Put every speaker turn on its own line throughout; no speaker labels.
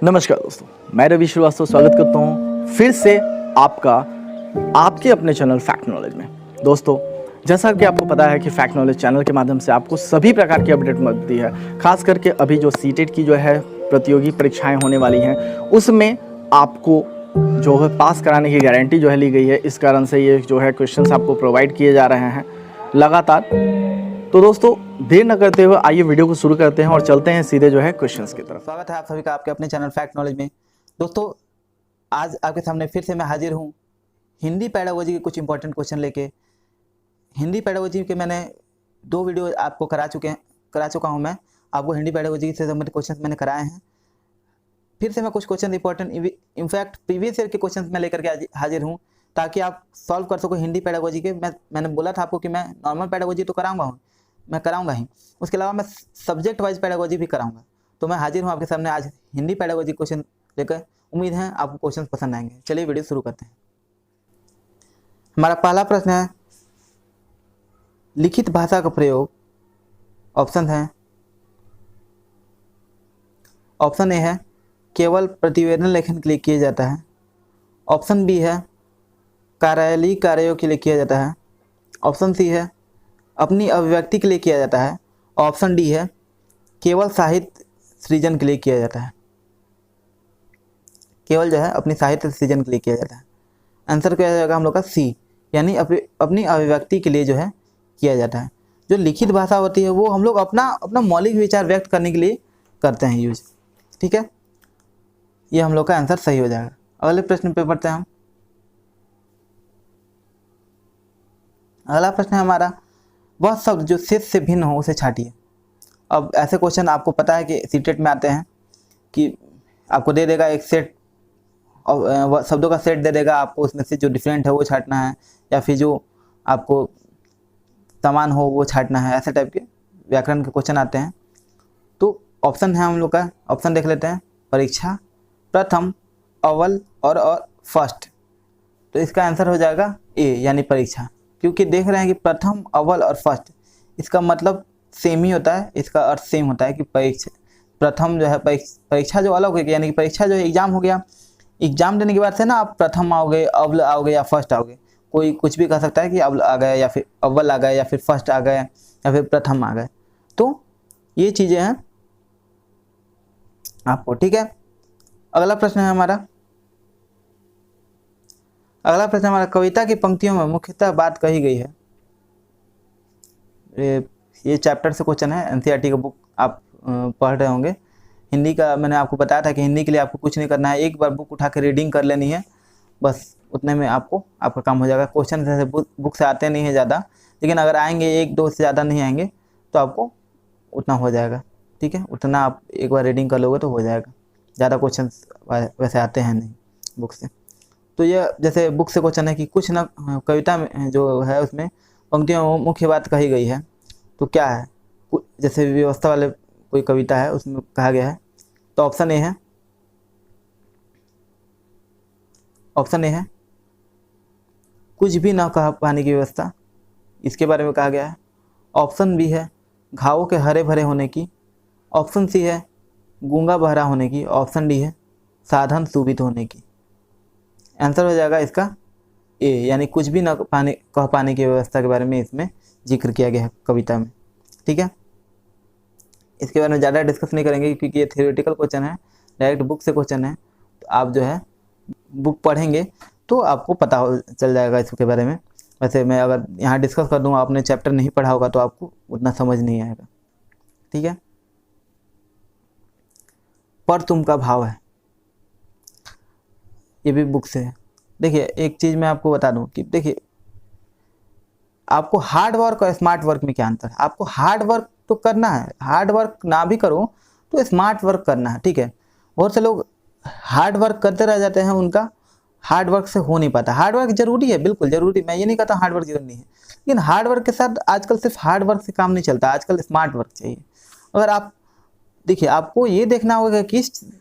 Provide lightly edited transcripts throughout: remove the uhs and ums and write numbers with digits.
नमस्कार दोस्तों, मैं रवि श्रीवास्तव स्वागत करता हूं फिर से आपका आपके अपने चैनल फैक्ट नॉलेज में। दोस्तों, जैसा कि आपको पता है कि फैक्ट नॉलेज चैनल के माध्यम से आपको सभी प्रकार की अपडेट मिलती है। खास करके अभी जो सीटेट की जो है प्रतियोगी परीक्षाएं होने वाली हैं, उसमें आपको जो है पास कराने की गारंटी जो है ली गई है। इस कारण से ये जो है क्वेश्चंस आपको प्रोवाइड किए जा रहे हैं लगातार। तो दोस्तों, देर न करते हुए आइए वीडियो को शुरू करते हैं और चलते हैं सीधे जो है क्वेश्चंस की तरफ।
स्वागत है आप सभी का आपके अपने चैनल फैक्ट नॉलेज में। दोस्तों, आज आपके सामने फिर से मैं हाजिर हूँ हिंदी पेडागोजी के कुछ इंपॉर्टेंट क्वेश्चन लेके। हिंदी पेडागोजी के मैंने 2 वीडियो आपको करा चुका हूँ। मैं आपको हिंदी पेडागोजी से संबंधित क्वेश्चन मैंने कराए हैं। फिर से मैं कुछ question important in fact previous year के क्वेश्चन मैं लेकर के हाजिर हूँ, ताकि आप सॉल्व कर सको हिंदी पेडागोजी के। मैंने बोला था आपको कि मैं नॉर्मल पेडागोजी तो कराऊंगा ही, उसके अलावा मैं सब्जेक्ट वाइज पेडागोजी भी कराऊंगा। तो मैं हाजिर हूँ आपके सामने आज हिंदी पेडागोजी क्वेश्चन लेकर। उम्मीद है आपको क्वेश्चन पसंद आएंगे। चलिए वीडियो शुरू करते हैं। हमारा पहला प्रश्न है, लिखित भाषा का प्रयोग। ऑप्शन है, ऑप्शन ए है केवल प्रतिवेदन लेखन के लिए किया जाता है। ऑप्शन बी है कार्यालयीय कार्यों के लिए किया जाता है। ऑप्शन सी है अपनी अभिव्यक्ति के लिए किया जाता है। ऑप्शन डी है केवल साहित्य सृजन के लिए किया जाता है। केवल जो है अपनी साहित्य सृजन के लिए किया जाता है। आंसर क्या जाएगा हम लोग का सी, यानी अपनी अभिव्यक्ति के लिए जो है किया जाता है। जो लिखित भाषा होती है वो हम लोग अपना मौलिक विचार व्यक्त करने के लिए करते हैं यूज। ठीक है, ये हम लोग का आंसर सही हो जाएगा। अगले प्रश्न पे पढ़ते हैं हम। अगला प्रश्न है हमारा, वह शब्द जो शेष से भिन्न हो उसे छांटिए। अब ऐसे क्वेश्चन आपको पता है कि सीटेट में आते हैं कि आपको दे देगा एक सेट और शब्दों का सेट दे देगा, आपको उसमें से जो डिफरेंट है वो छांटना है, या फिर जो आपको समान हो वो छांटना है। ऐसे टाइप के व्याकरण के क्वेश्चन आते हैं। तो ऑप्शन है हम लोग का, ऑप्शन देख लेते हैं। परीक्षा, प्रथम, अव्वल और फर्स्ट। तो इसका आंसर हो जाएगा ए, यानी परीक्षा। क्योंकि देख रहे हैं कि प्रथम, अव्वल और फर्स्ट, इसका मतलब सेम ही होता है, इसका अर्थ सेम होता है कि परीक्षा। प्रथम जो है परीक्षा जो अलग हो गया, यानी कि परीक्षा जो है एग्जाम हो गया। एग्जाम देने के बाद से ना आप प्रथम आओगे, अव्वल आओगे या फर्स्ट आओगे। कोई कुछ भी कह सकता है कि अव्वल आ गए या फिर अव्वल आ गए या फिर फर्स्ट आ गए या फिर प्रथम आ गए। तो ये चीज़ें हैं आपको। ठीक है, अगला प्रश्न है हमारा। अगला प्रश्न हमारा, कविता की पंक्तियों में मुख्यतः बात कही गई है। ये चैप्टर से क्वेश्चन है, एनसीईआरटी का बुक आप पढ़ रहे होंगे। हिंदी का मैंने आपको बताया था कि हिंदी के लिए आपको कुछ नहीं करना है, एक बार बुक उठा के रीडिंग कर लेनी है, बस उतने में आपका काम हो जाएगा। क्वेश्चन जैसे बुक से आते नहीं है ज़्यादा, लेकिन अगर आएंगे 1-2 से ज़्यादा नहीं आएंगे तो आपको उतना हो जाएगा। ठीक है, उतना आप एक बार रीडिंग कर लोगे तो हो जाएगा। ज़्यादा क्वेश्चन वैसे आते हैं नहीं बुक से। तो ये जैसे बुक से क्वेश्चन है कि कुछ ना कविता में जो है उसमें पंक्तियों में मुख्य बात कही गई है, तो क्या है? जैसे व्यवस्था वाले कोई कविता है उसमें कहा गया है। तो ऑप्शन ए है, ऑप्शन ए है कुछ भी ना कह पाने की व्यवस्था, इसके बारे में कहा गया है। ऑप्शन बी है घावों के हरे भरे होने की। ऑप्शन सी है गूंगा बहरा होने की। ऑप्शन डी है साधन सुविध होने की। आंसर हो जाएगा इसका ए, यानी कुछ भी न कह पाने की व्यवस्था के बारे में इसमें जिक्र किया गया है कविता में। ठीक है, इसके बारे में ज़्यादा डिस्कस नहीं करेंगे क्योंकि ये थियोरेटिकल क्वेश्चन है, डायरेक्ट बुक से क्वेश्चन है। तो आप जो है बुक पढ़ेंगे तो आपको पता चल जाएगा इसके बारे में। वैसे मैं अगर यहाँ डिस्कस कर दूँगा, आपने चैप्टर नहीं पढ़ा होगा तो आपको उतना समझ नहीं आएगा। ठीक है, पर तुम का भाव है, ये भी बुक से है। देखिए, एक चीज़ मैं आपको बता दूं कि देखिए, आपको हार्ड वर्क और स्मार्ट वर्क में क्या अंतर है। आपको हार्ड वर्क तो करना है, हार्ड वर्क ना भी करो तो स्मार्ट वर्क करना है। ठीक है, बहुत से लोग हार्ड वर्क करते रह जाते हैं, उनका हार्ड वर्क से हो नहीं पाता। हार्ड वर्क जरूरी है, बिल्कुल जरूरी, मैं ये नहीं कहता हार्ड वर्क जरूरी नहीं है, लेकिन हार्ड वर्क के साथ आजकल सिर्फ हार्ड वर्क से काम नहीं चलता, आजकल स्मार्ट वर्क चाहिए। अगर आप देखिए, आपको ये देखना होगा कि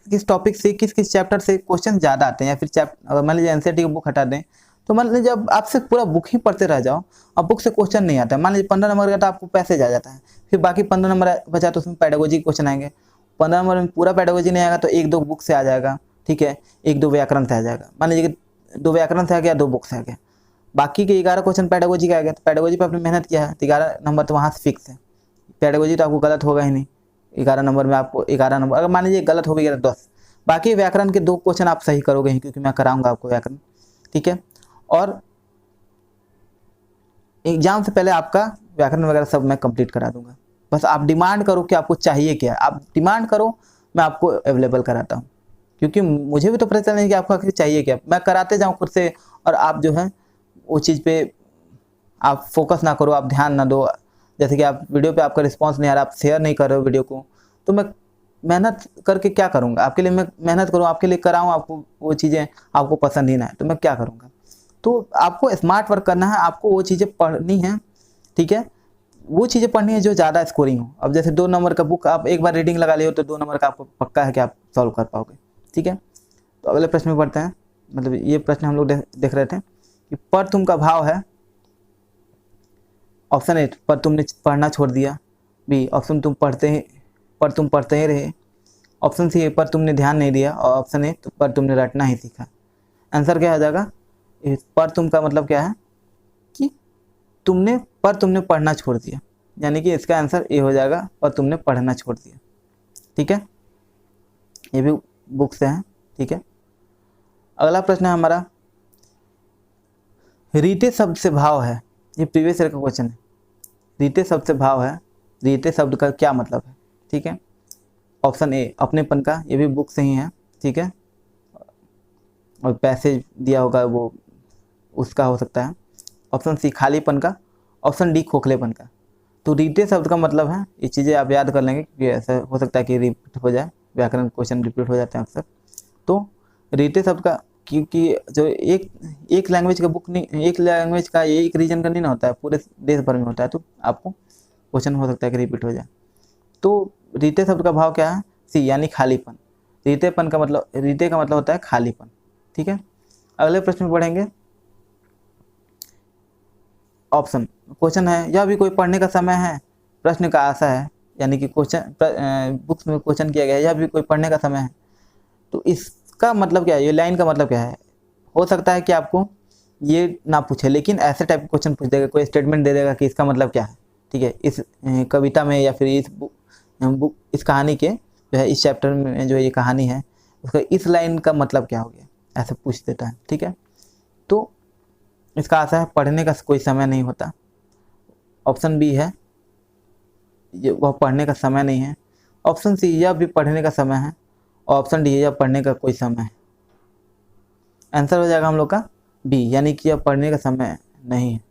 किस टॉपिक से किस चैप्टर से क्वेश्चन ज़्यादा आते हैं, या फिर अगर मान लीजिए एनसीईआरटी की बुक हटा दें तो मान लीजिए जब आप सिर्फ पूरा बुक ही पढ़ते रह जाओ और बुक से क्वेश्चन नहीं आता है, मान लीजिए 15 नंबर का तो आपको पैसेज आ जाता है, फिर बाकी 15 नंबर बचा तो उसमें पेडागोजी क्वेश्चन आएंगे। 15 नंबर में पूरा पेडागोजी नहीं आएगा तो 1-2 बुक से आ जाएगा, ठीक है, 1-2 व्याकरण से आ जाएगा। मान लीजिए कि 2 व्याकरण से आ गया, 2 बुक से आ गया, बाकी के 11 क्वेश्चन पेडागोजी का आ गया, तो पेडागोजी पे आपने मेहनत किया है तो 11 नंबर तो वहाँ से फिक्स है। पेडागोजी तो आपको गलत होगा ही नहीं, 11 नंबर में आपको 11 नंबर, अगर मान लीजिए गलत हो भी गया 10, बाकी व्याकरण के 2 क्वेश्चन आप सही करोगे ही, क्योंकि मैं कराऊंगा आपको व्याकरण, ठीक है। और एग्जाम से पहले आपका व्याकरण वगैरह सब मैं कंप्लीट करा दूंगा। बस आप डिमांड करो कि आपको चाहिए क्या, आप डिमांड करो, मैं आपको अवेलेबल कराता हूँ, क्योंकि मुझे भी तो पता चलना है कि आपको आखिर चाहिए क्या। मैं कराते जाऊँ खुद से और आप जो है वो चीज़ पे आप फोकस ना करो, आप ध्यान ना दो। जैसे कि आप वीडियो पे आपका रिस्पांस नहीं आ रहा, आप शेयर नहीं कर रहे हो वीडियो को, तो मैं मेहनत करके क्या करूँगा आपके लिए। मैं मेहनत करूँ आपके लिए, कराऊँ, आपको वो चीज़ें आपको पसंद ही ना है तो मैं क्या करूँगा। तो आपको स्मार्ट वर्क करना है, आपको वो चीज़ें पढ़नी है, ठीक है, वो चीज़ें पढ़नी है जो ज़्यादा स्कोरिंग हो। अब जैसे 2 नंबर का बुक आप एक बार रीडिंग लगा लियो तो 2 नंबर का आपको पक्का है कि आप सॉल्व कर पाओगे, ठीक है। तो अगले प्रश्न में पढ़ते हैं, मतलब ये प्रश्न हम लोग देख रहे थे कि पर तुम का भाव है, ऑप्शन ए पर तुमने पढ़ना छोड़ दिया, बी ऑप्शन तुम पढ़ते ही रहे, ऑप्शन सी पर तुमने ध्यान नहीं दिया, और ऑप्शन ए पर तुमने रटना ही सीखा। आंसर क्या हो जाएगा, पर तुम का मतलब क्या है कि तुमने पढ़ना छोड़ दिया, यानी कि इसका आंसर ए हो जाएगा, पर तुमने पढ़ना छोड़ दिया, ठीक है। ये भी बुक से है, ठीक है। अगला प्रश्न है हमारा, रीते शब्द से भाव है, ये प्रीवियस ईयर का क्वेश्चन है। रीते शब्द से भाव है, रीते शब्द का क्या मतलब है, ठीक है। ऑप्शन ए अपनेपन का, ये भी बुक से ही है, ठीक है, और पैसेज दिया होगा वो उसका हो सकता है। ऑप्शन सी खालीपन का, ऑप्शन डी खोखलेपन का। तो रीते शब्द का मतलब है, ये चीज़ें आप याद कर लेंगे क्योंकि ऐसा हो सकता है कि रिपीट हो जाए, व्याकरण क्वेश्चन रिपीट हो जाते हैं अक्सर। तो रीते शब्द का, क्योंकि जो एक लैंग्वेज का बुक नहीं, एक लैंग्वेज का एक रीजन का नहीं ना होता है, पूरे देश भर में होता है, तो आपको क्वेश्चन हो सकता है कि रिपीट हो जाए। तो रीते शब्द का भाव क्या है, सी यानी खालीपन। रीते का मतलब होता है खालीपन, ठीक है। अगले प्रश्न में पढ़ेंगे, ऑप्शन क्वेश्चन है, यह भी कोई पढ़ने का समय है, प्रश्न का आशा है, यानी कि क्वेश्चन बुक्स में क्वेश्चन किया गया है, यह भी कोई पढ़ने का समय है। तो इसका मतलब क्या है, ये लाइन का मतलब क्या है। हो सकता है कि आपको ये ना पूछे, लेकिन ऐसे टाइप के क्वेश्चन पूछ देगा, कोई स्टेटमेंट दे देगा कि इसका मतलब क्या है, ठीक है, इस कविता में या फिर इस कहानी के जो है, इस चैप्टर में जो ये कहानी है उसका इस लाइन का मतलब क्या हो गया, ऐसे पूछ देता है, ठीक है। तो इसका आशा है पढ़ने का कोई समय नहीं होता। ऑप्शन बी है ये वह पढ़ने का समय नहीं है। ऑप्शन सी यह भी पढ़ने का समय है, और ऑप्शन डी यह पढ़ने का कोई समय है। आंसर हो जाएगा हम लोग का बी, यानी कि यह पढ़ने का समय नहीं है,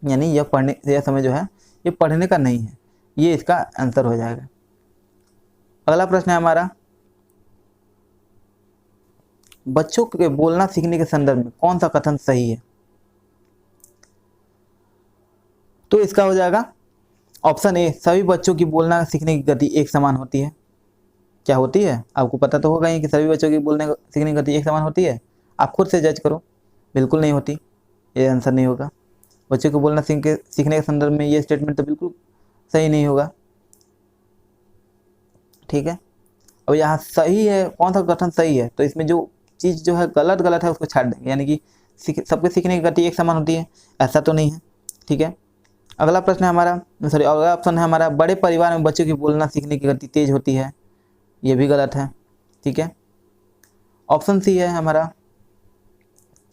यानी यह समय जो है ये पढ़ने का नहीं है, ये इसका आंसर हो जाएगा। अगला प्रश्न है हमारा, बच्चों के बोलना सीखने के संदर्भ में कौन सा कथन सही है। तो इसका हो जाएगा ऑप्शन ए, सभी बच्चों की बोलना सीखने की गति एक समान होती है। क्या होती है, आपको पता तो होगा ही कि सभी बच्चों की बोलने सीखने की गति एक समान होती है। आप खुद से जज करो, बिल्कुल नहीं होती, ये आंसर नहीं होगा। बच्चों को बोलना सीखने के संदर्भ में ये स्टेटमेंट तो बिल्कुल सही नहीं होगा, ठीक है। अब यहाँ सही है, कौन सा कथन सही है, तो इसमें जो चीज़ जो है गलत है उसको छाड़ देंगे, यानी कि सबके सीखने की गति एक समान होती है, ऐसा तो नहीं है, ठीक है। अगला प्रश्न है हमारा, अगला ऑप्शन है हमारा, बड़े परिवार में बच्चों की बोलना सीखने की गति तेज होती है, ये भी गलत है, ठीक है। ऑप्शन सी है हमारा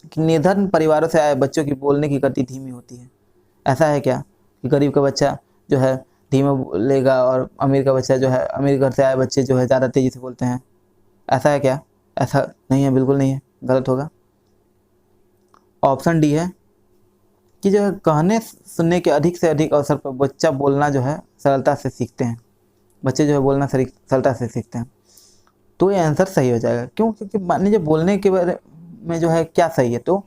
कि निर्धन परिवारों से आए बच्चों की बोलने की गति धीमी होती है। ऐसा है क्या कि गरीब का बच्चा जो है धीमे बोलेगा और अमीर का बच्चा जो है, अमीर घर से आए बच्चे जो है ज़्यादा तेज़ी से बोलते हैं, ऐसा है क्या। ऐसा नहीं है, बिल्कुल नहीं है, गलत होगा। ऑप्शन डी है कि जो है कहने सुनने के अधिक से अधिक अवसर पर बच्चा बोलना जो है सरलता से सीखते हैं, बच्चे जो है बोलना सरलता से सीखते हैं। तो ये आंसर सही हो जाएगा। क्यों, क्योंकि मान लीजिए बोलने के बारे में जो है क्या सही है, तो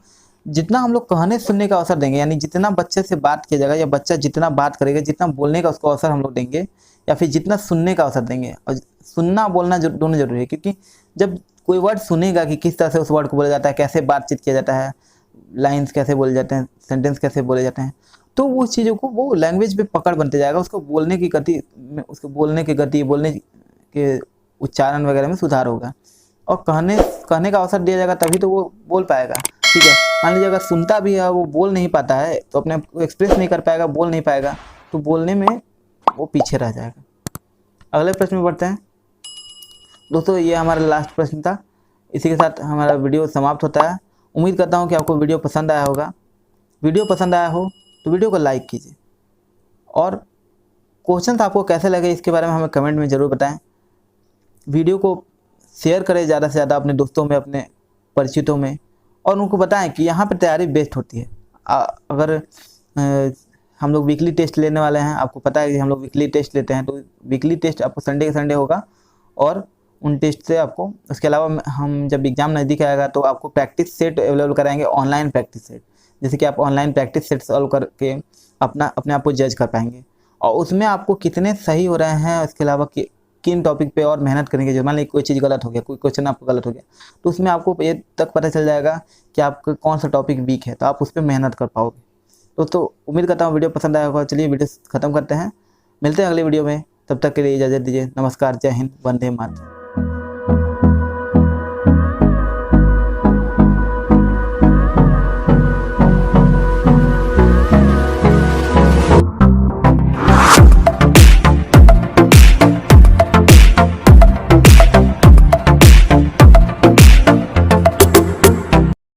जितना हम लोग कहने सुनने का अवसर देंगे, यानी जितना बच्चे से बात किया जाएगा या बच्चा जितना बात करेगा, जितना बोलने का उसको अवसर हम लोग देंगे, या फिर जितना सुनने का अवसर देंगे। और सुनना बोलना दोनों जरूरी है, क्योंकि जब कोई वर्ड सुनेगा कि किस तरह से उस वर्ड को बोला जाता है, कैसे बातचीत किया जाता है, लाइंस कैसे बोले जाते हैं, सेंटेंस कैसे बोले जाते हैं, तो वो चीज़ों को वो लैंग्वेज पे पकड़ बनते जाएगा, उसको बोलने की गति में, उसके बोलने की गति, बोलने के उच्चारण वगैरह में सुधार होगा और कहने का अवसर दिया जाएगा तभी तो वो बोल पाएगा। ठीक है, मान लीजिए अगर सुनता भी है वो बोल नहीं पाता है, तो अपने आप को एक्सप्रेस नहीं कर पाएगा, बोल नहीं पाएगा, तो बोलने में वो पीछे रह जाएगा। अगले प्रश्न में बढ़ते हैं दोस्तों, ये हमारा लास्ट प्रश्न था। इसी के साथ हमारा वीडियो समाप्त होता है। उम्मीद करता हूँ कि आपको वीडियो पसंद आया होगा। वीडियो पसंद आया हो तो वीडियो को लाइक कीजिए और क्वेश्चन आपको कैसे लगे इसके बारे में हमें कमेंट में ज़रूर बताएं। वीडियो को शेयर करें ज़्यादा से ज़्यादा अपने दोस्तों में, अपने परिचितों में, और उनको बताएं कि यहाँ पर तैयारी बेस्ट होती है। अगर हम लोग वीकली टेस्ट लेने वाले हैं, आपको पता है कि हम लोग वीकली टेस्ट लेते हैं, तो वीकली टेस्ट आपको संडे के संडे होगा और उन टेस्ट से आपको, उसके अलावा हम जब एग्ज़ाम नज़दीक आएगा तो आपको प्रैक्टिस सेट अवेलेबल कराएंगे, ऑनलाइन प्रैक्टिस सेट, जैसे कि आप ऑनलाइन प्रैक्टिस सेट सॉल्व करके अपने आप को जज कर पाएंगे और उसमें आपको कितने सही हो रहे हैं, उसके अलावा किन टॉपिक पे और मेहनत करने की, जो मान लीजिए कोई चीज़ गलत हो गया, कोई क्वेश्चन आपको गलत हो गया, तो उसमें आपको ये तक पता चल जाएगा कि आपका कौन सा टॉपिक वीक है, तो आप उस पर मेहनत कर पाओगे। दोस्तों उम्मीद करता हूँ वीडियो पसंद आया होगा। चलिए वीडियो ख़त्म करते हैं, मिलते हैं अगले वीडियो में, तब तक के लिए इजाज़त दीजिए। नमस्कार, जय हिंद, वंदे मातरम।